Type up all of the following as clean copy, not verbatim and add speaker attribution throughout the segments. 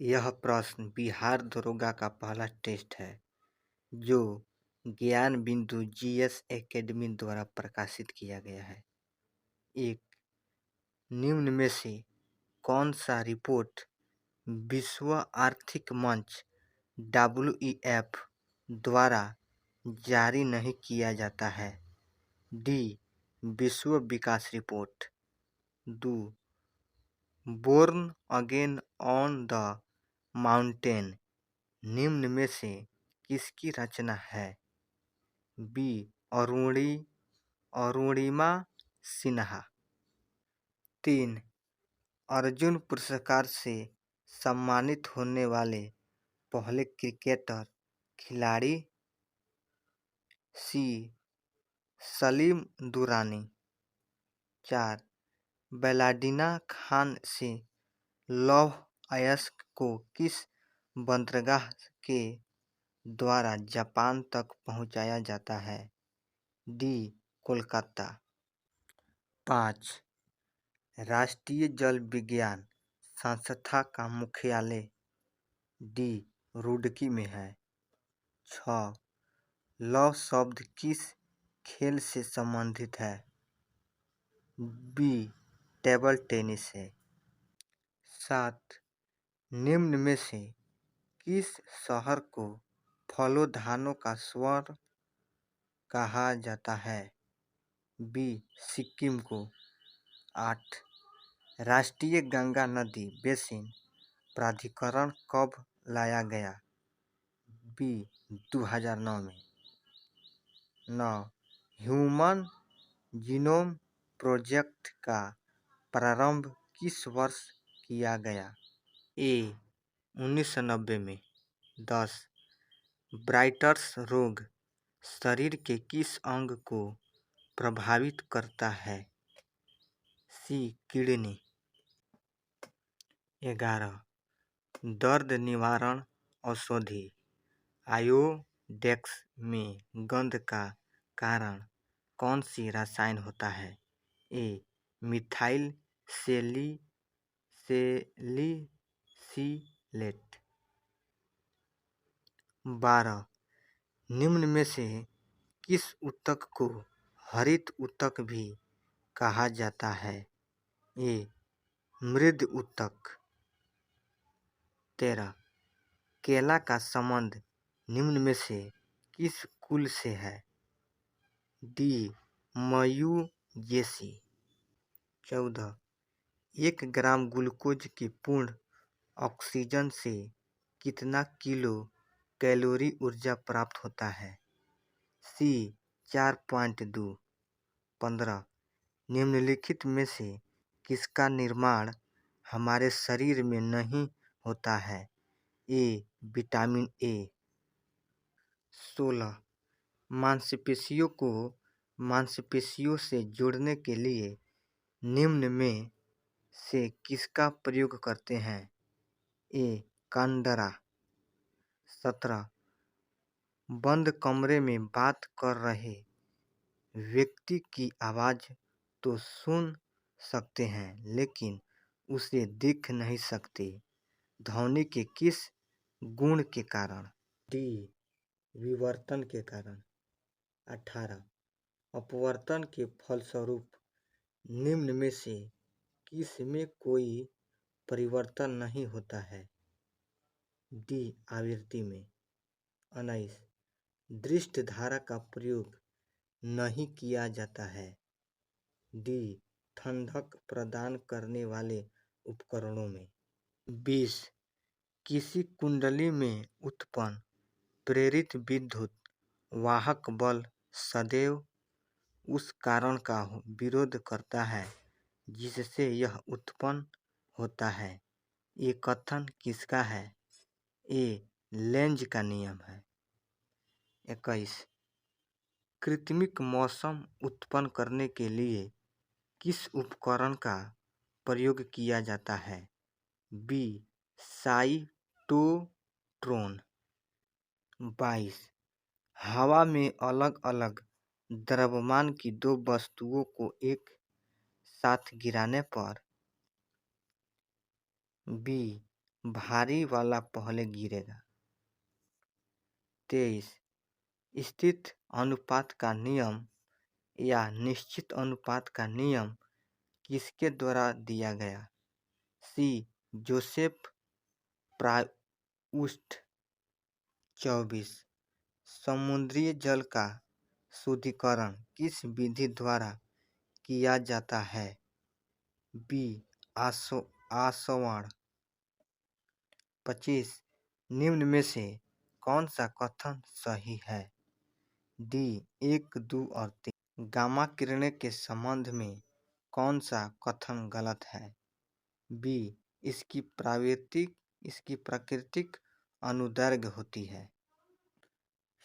Speaker 1: यह प्रश्न बिहार दरोगा का पहला टेस्ट है जो ज्ञान बिंदु जीएस एकेडमी द्वारा प्रकाशित किया गया है। एक, निम्न में से कौन सा रिपोर्ट विश्व आर्थिक मंच (डब्ल्यूईएफ) द्वारा जारी नहीं किया जाता है? डी, विश्व विकास रिपोर्ट। 2, born again on the mountain निम्न में से किसकी रचना है? बी, अरुणिमा सिन्हा। 3, अर्जुन पुरस्कार से सम्मानित होने वाले पहले क्रिकेटर खिलाड़ी? सी, सलीम दुरानी। 4, बेलाडीना खान से लौह अयस्क को किस बंदरगाह के द्वारा जापान तक पहुंचाया जाता है? डी, कोलकाता। 5, राष्ट्रीय जल विज्ञान संस्था का मुख्यालय? डी, रुड़की में है। 6, लौह शब्द किस खेल से संबंधित है? बी, टेबल टेनिस से। 7, निम्न में से किस शहर को फलों का स्वर्ग कहा जाता है? बी, सिक्किम को। 8, राष्ट्रीय गंगा नदी बेसिन प्राधिकरण कब लाया गया? बी, 2009 में। 9, ह्यूमन जीनोम प्रोजेक्ट का प्रारंभ किस वर्ष किया गया? ए, 1990 में। 10, ब्राइटर्स रोग शरीर के किस अंग को प्रभावित करता है? सी, किडनी। 11, दर्द निवारण औषधि आयोडेक्स में गंध का कारण कौन सी रसायन होता है? ए, मिथाइल सैलिसिलेट। 12, निम्न में से किस ऊतक को हरित ऊतक भी कहा जाता है? ए, मृद ऊतक। 13, केला का संबंध निम्न में से किस कुल से है? डी, मयूगेसी। 14, 1 ग्राम ग्लूकोज की पूर्ण ऑक्सीजन से कितना किलो कैलोरी ऊर्जा प्राप्त होता है? सी, 4.2। 15, निम्नलिखित में से किसका निर्माण हमारे शरीर में नहीं होता है? ए, विटामिन ए। 16, मांसपेशियों को मांसपेशियों से जोड़ने के लिए निम्न में से किसका प्रयोग करते हैं? ए, कंडरा। 17, बंद कमरे में बात कर रहे व्यक्ति की आवाज़ तो सुन सकते हैं लेकिन उसे देख नहीं सकते, ध्वनि के किस गुण के कारण? डी, विवर्तन के कारण। 18, अपवर्तन के फलस्वरूप निम्न में से किस में कोई परिवर्तन नहीं होता है? डी, आवृत्ति में। 19, दृष्ट धारा का प्रयोग नहीं किया जाता है? डी, ठंडक प्रदान करने वाले उपकरणों में। 20, किसी कुंडली में उत्पन्न प्रेरित विद्युत वाहक बल सदैव उस कारण का विरोध करता है जिससे यह उत्पन्न होता है। ये कथन किसका है? ए, लेंज का नियम है। 21, कृत्रिम मौसम उत्पन्न करने के लिए किस उपकरण का प्रयोग किया जाता है? B, cyclotron. 22, हवा में अलग अलग द्रव्यमान की दो वस्तुओं को एक साथ गिराने पर? बी, भारी वाला पहले गिरेगा। 23 स्थित अनुपात का नियम या निश्चित अनुपात का नियम किसके द्वारा दिया गया? सी जोसेफ प्राउस्ट। 24 समुद्री जल का शुद्धिकरण किस विधि द्वारा किया जाता है? बी आसवण। 25 निम्न में से कौन सा कथन सही है? डी 1, 2 और 3। गामा किरणें के संबंध में कौन सा कथन गलत है? बी इसकी प्राकृतिक अनुदैर्घ्य होती है।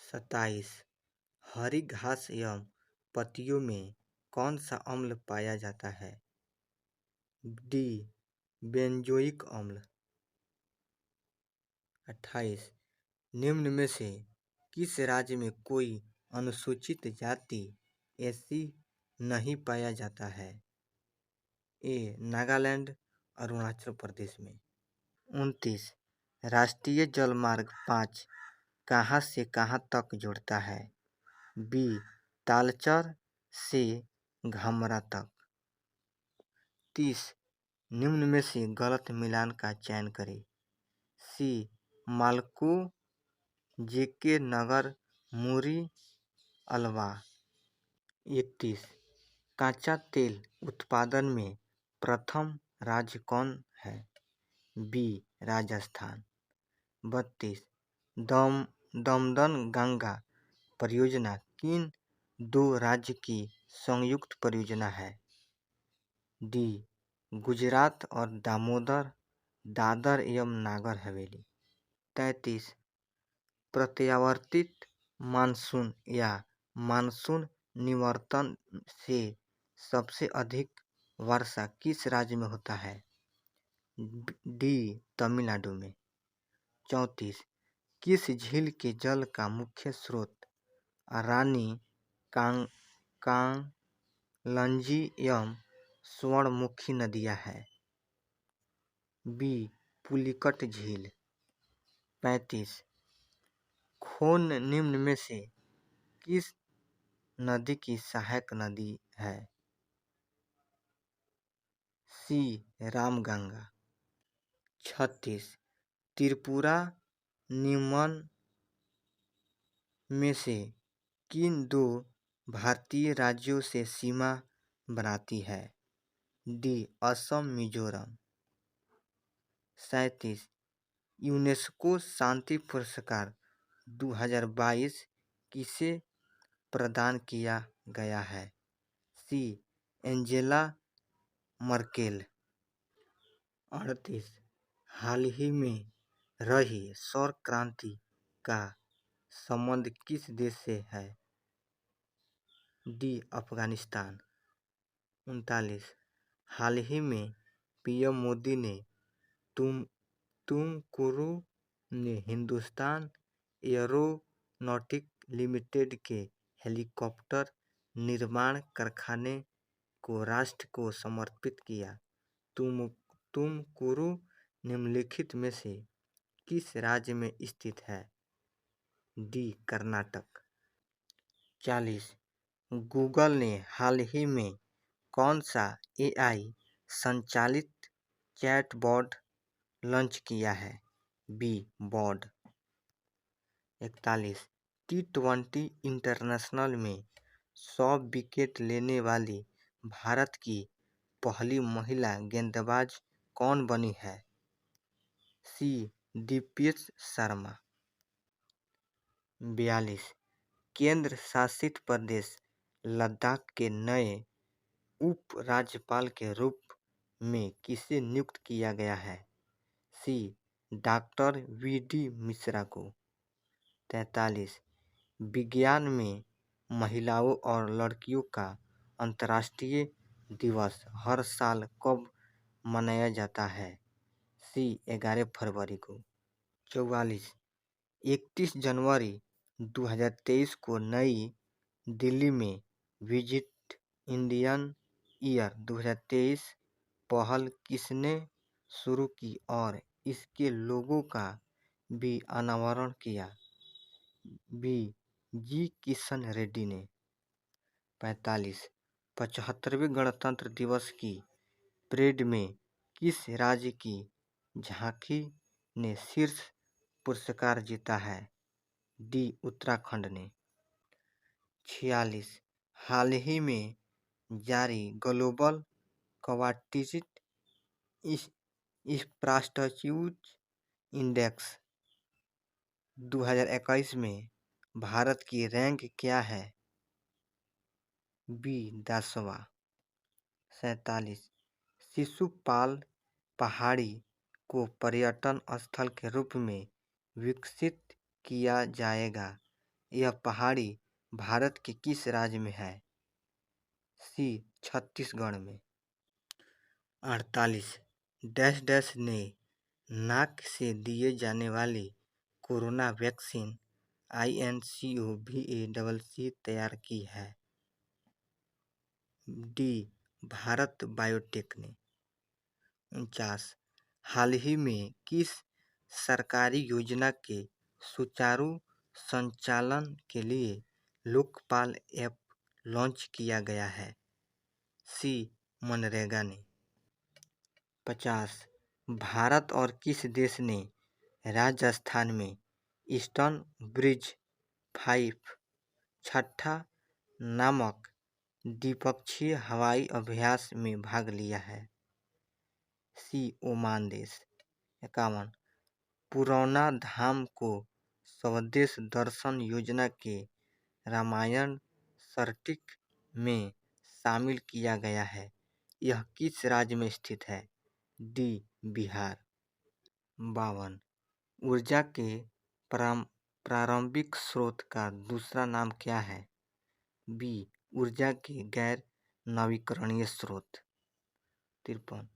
Speaker 1: 27 हरी घास एवं पत्तियों में कौन सा अम्ल पाया जाता है? डी बेंजोइक अम्ल। 28 निम्न में से किस राज्य में कोई अनुसूचित जाति ऐसी नहीं पाया जाता है? ए नागालैंड अरुणाचल प्रदेश में। 29 राष्ट्रीय जलमार्ग 5 कहाँ से कहाँ तक जुड़ता है? बी तालचर से घमरा तक। 30 निम्न में से गलत मिलान का चयन करें। सी मालको जेके नगर मुरी अलवा। 31 कच्चा तेल उत्पादन में प्रथम राज्य कौन है? बी राजस्थान। 32 दमदम गंगा परियोजना किन दो राज्य की संयुक्त परियोजना है? डी गुजरात और दादर एवं नागर हवेली। 33 प्रत्यावर्तित मानसून या मानसून निवर्तन से सबसे अधिक वर्षा किस राज्य में होता है? डी तमिलनाडु में। 34 किस झील के जल का मुख्य स्रोत रानी कांगलंजी एवं स्वर्णमुखी नदियां हैं? बी पुलिकट झील। 35 खोन निम्न में से किस नदी की सहायक नदी है? सी रामगंगा। 36 त्रिपुरा निम्न में से किन दो भारतीय राज्यों से सीमा बनाती है? डी असम मिजोरम। 37 यूनेस्को शांति पुरस्कार 2022 किसे प्रदान किया गया है? सी एंजेला मर्केल। 38 हाल ही में रही सौर क्रांति का संबंध किस देश से है? डी अफगानिस्तान। 39 हाल ही में पीएम मोदी ने तुमकुरू ने हिंदुस्तान एरोनॉटिक लिमिटेड के हेलीकॉप्टर निर्माण कारखाने को राष्ट्र को समर्पित किया। तुमकुरू निम्नलिखित में से किस राज्य में स्थित है? डी कर्नाटक। 40 गूगल ने हाल ही में कौन सा एआई संचालित चैटबॉट लॉन्च किया है? B baud. 41 T20 इंटरनेशनल में 100 विकेट लेने वाली भारत की पहली महिला गेंदबाज कौन बनी है? सी दीपेश शर्मा। 42 केंद्र शासित प्रदेश लद्दाख के नए उप राज्यपाल के रूप में किसे नियुक्त किया गया है? सी डॉक्टर वीडी मिश्रा को। 43 विज्ञान में महिलाओं और लड़कियों का अंतर्राष्ट्रीय दिवस हर साल कब मनाया जाता है? सी 11 फरवरी को। 44 31 जनवरी 2023 को नई दिल्ली में विजिट इंडियन ईयर 2023 पहल किसने शुरू की और इसके लोगों का भी अनावरण किया? बी. जी. किशन रेड्डी ने। 45. 75वें गणतंत्र दिवस की परेड में किस राज्य की झांकी ने शीर्ष पुरस्कार जीता है? डी. उत्तराखंड ने। 46. हाल ही में जारी ग्लोबल क्वार्टिट इंफ्रास्ट्रक्चर इंडेक्स 2021 में भारत की रैंक क्या है? बी. 10वां। 47. शिशुपाल पहाड़ी को पर्यटन स्थल के रूप में विकसित किया जाएगा। यह पहाड़ी भारत के किस राज्य में है? सी. छत्तीसगढ़ में। 48. डैश डैश ने नाक से दिए जाने वाली कोरोना वैक्सीन INCOVACC तैयार की है? डी. भारत बायोटेक ने। 49. हाल ही में किस सरकारी योजना के सुचारू संचालन के लिए लोकपाल ऐप लॉन्च किया गया है? सी. मनरेगा ने। 50. भारत और किस देश ने राजस्थान में ईस्टर्न ब्रिज 5 छठा नामक द्विपक्षीय हवाई अभ्यास में भाग लिया है? सी. ओमान देश। 51. पुरौना धाम को स्वदेश दर्शन योजना के रामायण सर्किट में शामिल किया गया है। यह किस राज्य में स्थित है? डी. बिहार। 52. ऊर्जा के प्रारंभिक स्रोत का दूसरा नाम क्या है? बी. ऊर्जा के गैर नवीकरणीय स्रोत। 53.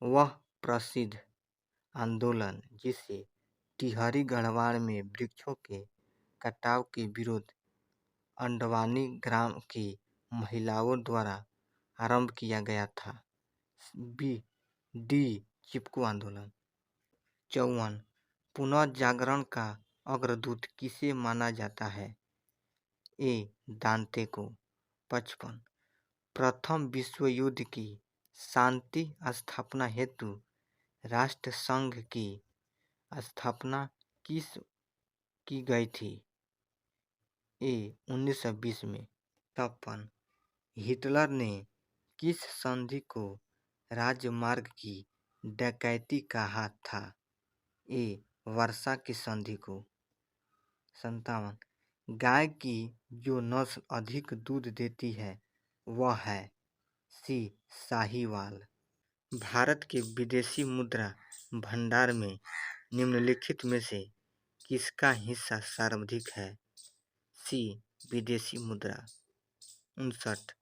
Speaker 1: वह प्रसिद्ध आंदोलन जिसे टिहरी गढ़वाल में वृक्षों के कटाव के विरुद्ध अंडवानी ग्राम की महिलाओं द्वारा आरंभ किया गया था? बी. डी. चिपको आंदोलन। 54. पुनर्जागरण का अग्रदूत किसे माना जाता है? ए. दांते को। 55. प्रथम विश्व युद्ध की शांति स्थापना हेतु राष्ट्रसंघ की स्थापना किस की गई थी? ए. 1920 में। 56. हिटलर ने किस संधि को राजमार्ग की डकैती कहा था? ए. वर्सा की संधि को। 57. गाय की जो नस्ल अधिक दूध देती है वह है? सी. साहीवाल। भारत के विदेशी मुद्रा भंडार में निम्नलिखित में से किसका हिस्सा सर्वाधिक है? सी. विदेशी मुद्रा। 59.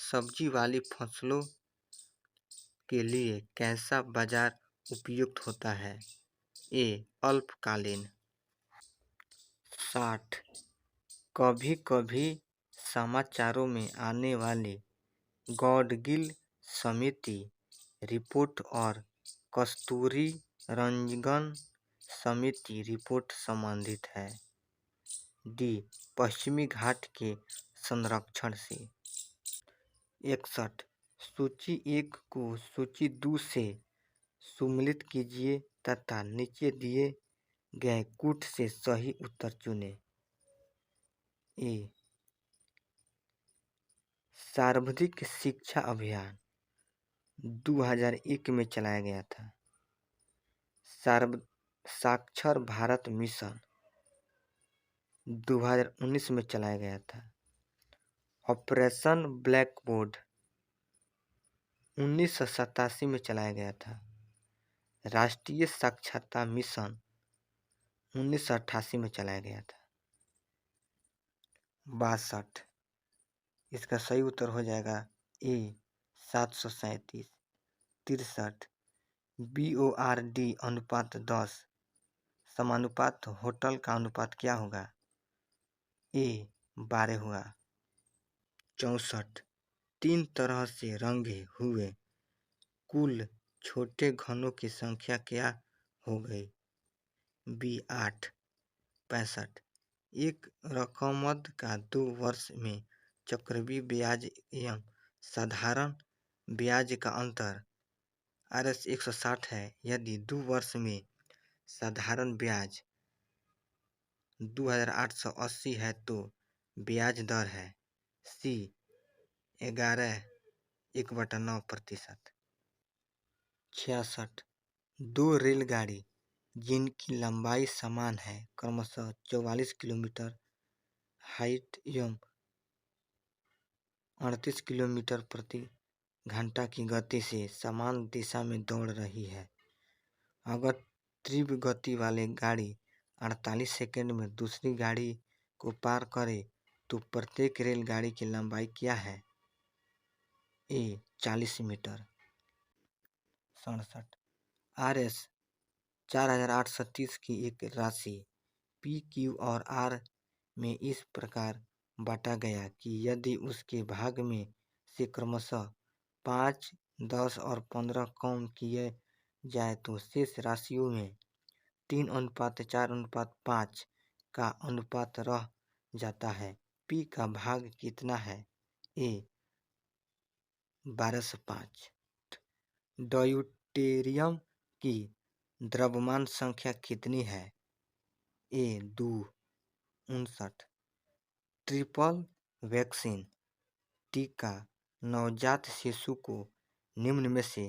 Speaker 1: सब्जी वाली फसलों के लिए कैसा बाजार उपयुक्त होता है? ए. अल्पकालीन। 60. कभी कभी समाचारों में आने वाली गॉडगिल समिति रिपोर्ट और कस्तूरी रंगन समिति रिपोर्ट संबंधित है? डी. पश्चिमी घाट के संरक्षण से। 61. सूची 1 को सूची 2 से सम्मिलित कीजिए तथा नीचे दिए गए कूट से सही उत्तर चुनें। ए. सर्वाधिक शिक्षा अभियान 2001 में चलाया गया था। साक्षर भारत मिशन 2019 में चलाया गया था। ऑपरेशन ब्लैक बोर्ड 1987 में चलाया गया था। राष्ट्रीय साक्षरता मिशन 1988 में चलाया गया था। 62. इसका सही उत्तर हो जाएगा ए. 737। 63. BORD अनुपात 10 समानुपात होटल का अनुपात क्या होगा? ए. 12 होगा। 64. 3 तरह से रंगे हुए कुल छोटे घनों की संख्या क्या हो गई? बी 8, 65। एक रकमद का 2 वर्ष में चक्रवृद्धि ब्याज एवं साधारण ब्याज का अंतर RS 160 है। यदि 2 वर्ष में साधारण ब्याज 2880 है तो ब्याज दर है C 11 1/9%। 66। दो रेलगाड़ी जिनकी लंबाई समान है क्रमशः 44 किलोमीटर हाइट एवं 38 किलोमीटर प्रति घंटा की गति से समान दिशा में दौड़ रही है। अगर तीव्र गति वाली गाड़ी 48 सेकंड में दूसरी गाड़ी को पार करे तो प्रत्येक रेलगाड़ी की लंबाई क्या है? A 40 metre. 67। RS 4830 की एक राशि P, Q और R में इस प्रकार बांटा गया कि यदि उसके भाग में से क्रमशः 5, 10 और 15 कम किए जाए तो शेष राशियों में 3:4:5 का अनुपात रह जाता है। P का भाग कितना है? A 12/5। ड्यूटेरियम की द्रव्यमान संख्या कितनी है? A 2, 59। ट्रिपल वैक्सीन टीका नवजात शिशु को निम्न में से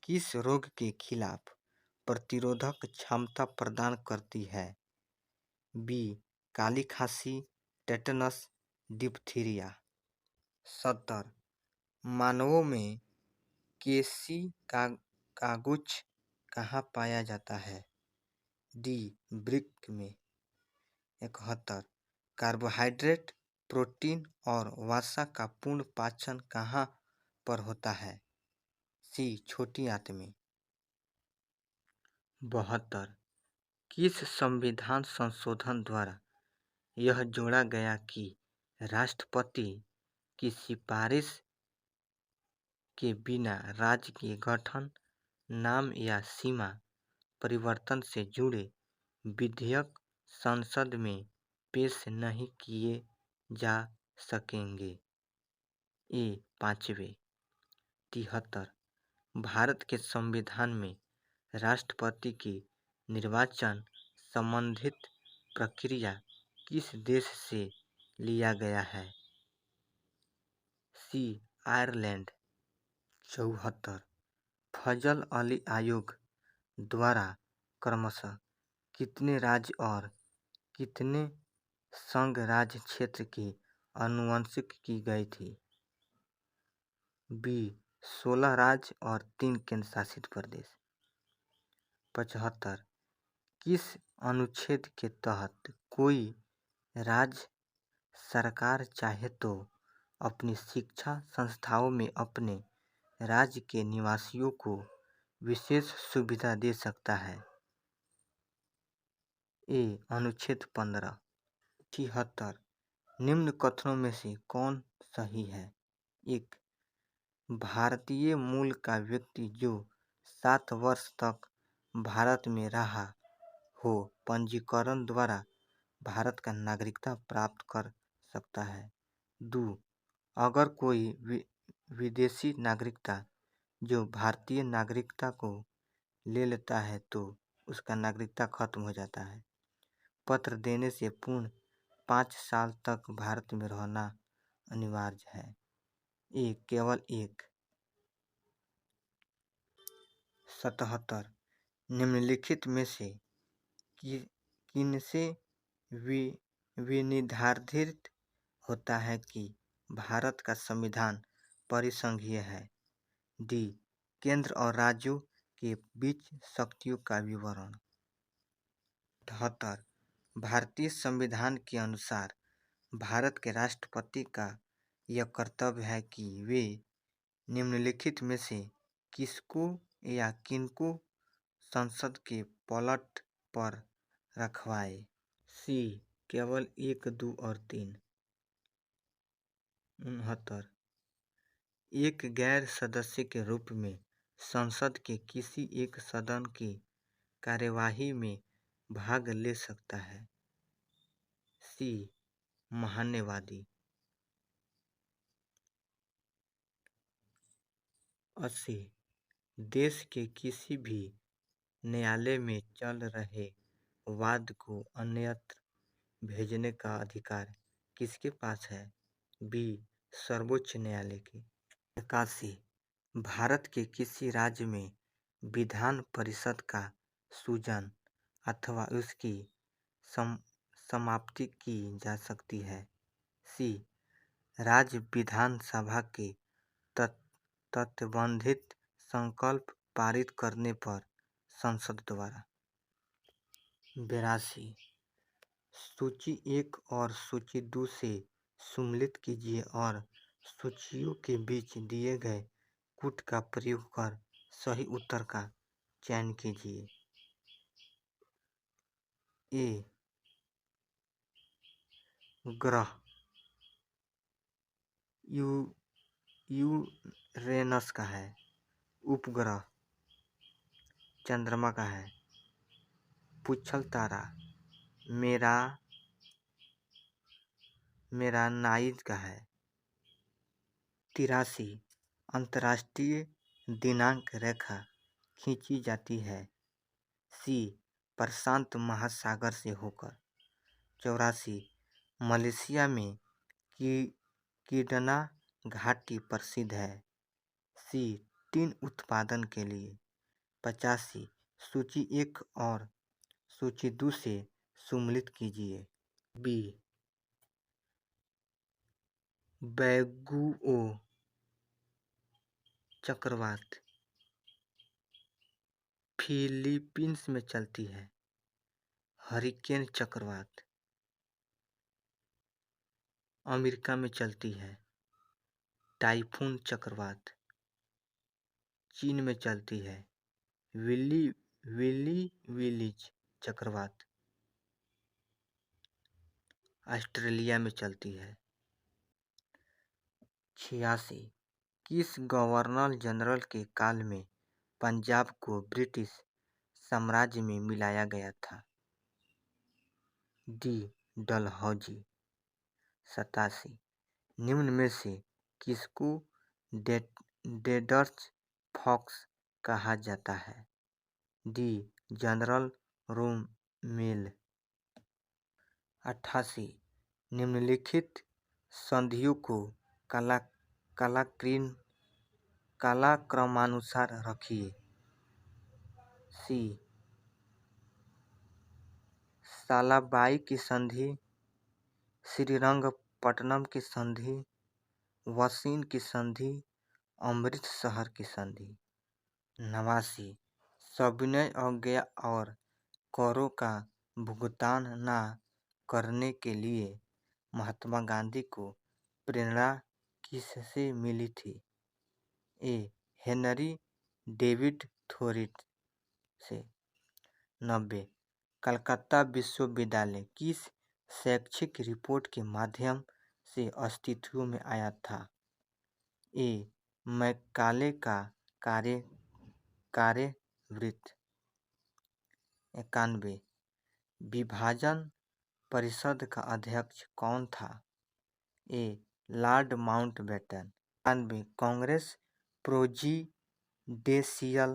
Speaker 1: किस रोग के खिलाफ प्रतिरोधक क्षमता प्रदान करती है? बी काली खांसी, टेटनस, डिप्थीरिया। 70। मानवों में केसी का गुच्छ कहाँ पाया जाता है? डी वृक्क में। 71। कार्बोहाइड्रेट, प्रोटीन और वसा का पूर्ण पाचन कहाँ पर होता है? सी छोटी आंत में। 72। किस संविधान संशोधन द्वारा यह जोड़ा गया कि राष्ट्रपति की सिफारिश के बिना राज्य के गठन, नाम या सीमा परिवर्तन से जुड़े विधेयक संसद में पेश नहीं किए जा सकेंगे? ए 5वें। 73। भारत के संविधान में राष्ट्रपति की निर्वाचन संबंधित प्रक्रिया किस देश से लिया गया है? सी आयरलैंड। 74। फजल अली आयोग द्वारा क्रमशः कितने राज्य और कितने संघ राज्य क्षेत्र की आनुवंशिक की गई थी? बी 16 राज्य और 3 केंद्र शासित प्रदेश। 75। किस अनुच्छेद के तहत कोई राज्य सरकार चाहे तो अपनी शिक्षा संस्थाओं में अपने राज्य के निवासियों को विशेष सुविधा दे सकता है? ए अनुच्छेद 15। 76। निम्न कथनों में से कौन सही है? 1. भारतीय मूल का व्यक्ति जो 7 वर्ष तक भारत में रहा हो पंजीकरण द्वारा भारत का नागरिकता प्राप्त कर सकता है। 2. अगर कोई विदेशी नागरिकता जो भारतीय नागरिकता को ले लेता है तो उसका नागरिकता खत्म हो जाता है। पत्र देने से पूर्ण 5 साल तक भारत में रहना अनिवार्य है। केवल एक। 77। निम्नलिखित में से किनसे विनिर्धारित होता है कि भारत का संविधान परिसंघीय है? डी केंद्र और राज्यों के बीच शक्तियों का विवरण। 78। भारतीय संविधान के अनुसार भारत के राष्ट्रपति का यह कर्तव्य है कि वे निम्नलिखित में से किसको या किनको संसद के पलट पर रखवाए? सी केवल 1, 2 और 3। 69। एक गैर सदस्य के रूप में संसद के किसी एक सदन की कार्यवाही में भाग ले सकता है? सी महान्यवादी। 80 देश के किसी भी न्यायालय में चल रहे वाद को अन्यत्र भेजने का अधिकार किसके पास है? बी सर्वोच्च न्यायालय के। 81 भारत के किसी राज्य में विधान परिषद का सृजन अथवा उसकी समाप्ति की जा सकती है? सी राज्य विधानसभा के तत्संबंधित संकल्प पारित करने पर संसद द्वारा। 82 सूची 1 और सूची 2 से सम्मिलित कीजिए और सूचियों के बीच दिए गए कूट का प्रयोग कर सही उत्तर का चयन कीजिए। ए ग्रह यूरेनस का है। उपग्रह चंद्रमा का है। पुच्छल तारा मेरा नाइज का है। 83 अंतर्राष्ट्रीय दिनांक रेखा खींची जाती है? सी प्रशांत महासागर से होकर। 84 मलेशिया में किडना घाटी प्रसिद्ध है? सी टीन उत्पादन के लिए। 85 सूची 1 और सूची 2 से सम्मिलित कीजिए। बी बैगुओ चक्रवात फिलीपींस में चलती है। हरिकेन चक्रवात अमेरिका में चलती है। टाइफून चक्रवात चीन में चलती है। विलीज चक्रवात ऑस्ट्रेलिया में चलती है। 86 किस गवर्नर जनरल के काल में पंजाब को ब्रिटिश साम्राज्य में मिलाया गया था? डी डलहौजी। 87 निम्न में से किसको डेडर्स फॉक्स कहा जाता है? D general Rommel. 88 निम्नलिखित संधियों को कालक्रमानुसार रखिए। सी सालाबाई की संधि, श्रीरंगपट्टनम की संधि, वसीन की संधि, अमृतसर की संधि। 89 सविनय अवज्ञा और करों का भुगतान न करने के लिए महात्मा गांधी को प्रेरणा किससे मिली थी? ए हेनरी डेविड थोरिट से। 90 कलकत्ता विश्वविद्यालय किस शैक्षिक रिपोर्ट के माध्यम से अस्तित्व में आया था? ए मैकाले का कार्यवृत्त। 91 विभाजन परिषद का अध्यक्ष कौन था? A Lord Mountbatten. 92 Congress presidential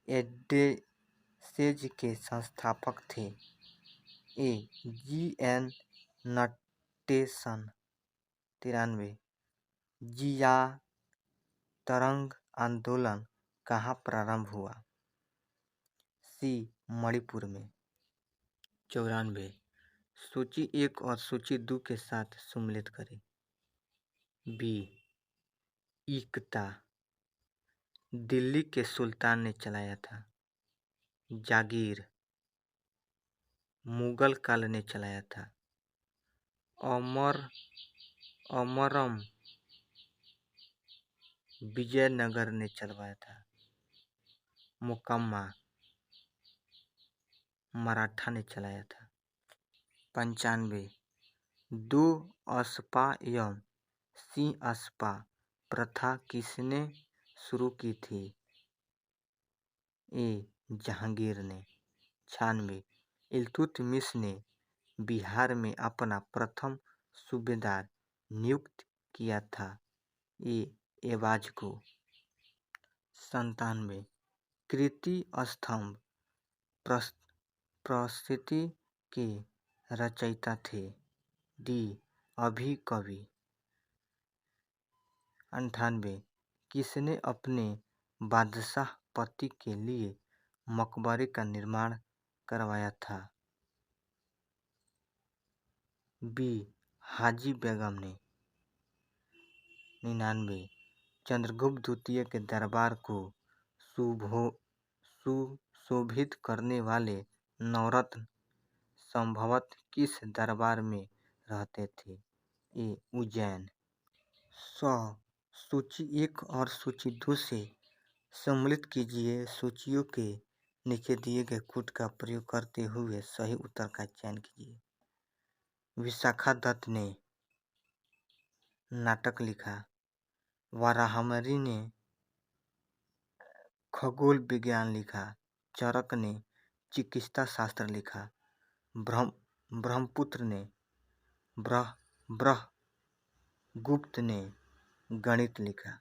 Speaker 1: addresses के संस्थापक थे? ए जी.एन. नटेशन। 93 जिया तरंग आंदोलन कहाँ प्रारंभ हुआ? सी मणिपुर में। 94 सूची 1 और सूची 2 के साथ सम्मिलित करें। बी इक्ता दिल्ली के सुल्तान ने चलाया था। जागीर मुगल काल ने चलाया था। अमरम विजयनगर ने चलवाया था। मुकम्मा मराठा ने चलाया था। 95 दो अस्पा एवं सिंह अस्पा प्रथा किसने शुरू की थी? ए जहांगीर ने। 96 इल्तुतमिश ने बिहार में अपना प्रथम सूबेदार नियुक्त किया था। ए एवाज को। 97 कृति स्तंभ प्रस्तुति के रचयिता थे। डी अभी कवि। 98 किसने अपने बादशाह पति के लिए मकबरे का निर्माण करवाया था। बी हाजी बेगम ने। 99 चंद्रगुप्त द्वितीय के दरबार को सुशोभित करने वाले नवरत्न संभवतः किस दरबार में रहते थे। ए उज्जैन। 100 सूची 1 और सूची 2 से सम्मिलित कीजिए। सूचियों के नीचे दिए गए कोड का प्रयोग करते हुए सही उत्तर का चयन कीजिए। विशाखा दत्त ने नाटक लिखा। वाराहमिरी ने खगोल विज्ञान लिखा। चरक ने चिकित्सा शास्त्र लिखा। ब्रह्मपुत्र ने ब्रह्मगुप्त ने गणित लिखा।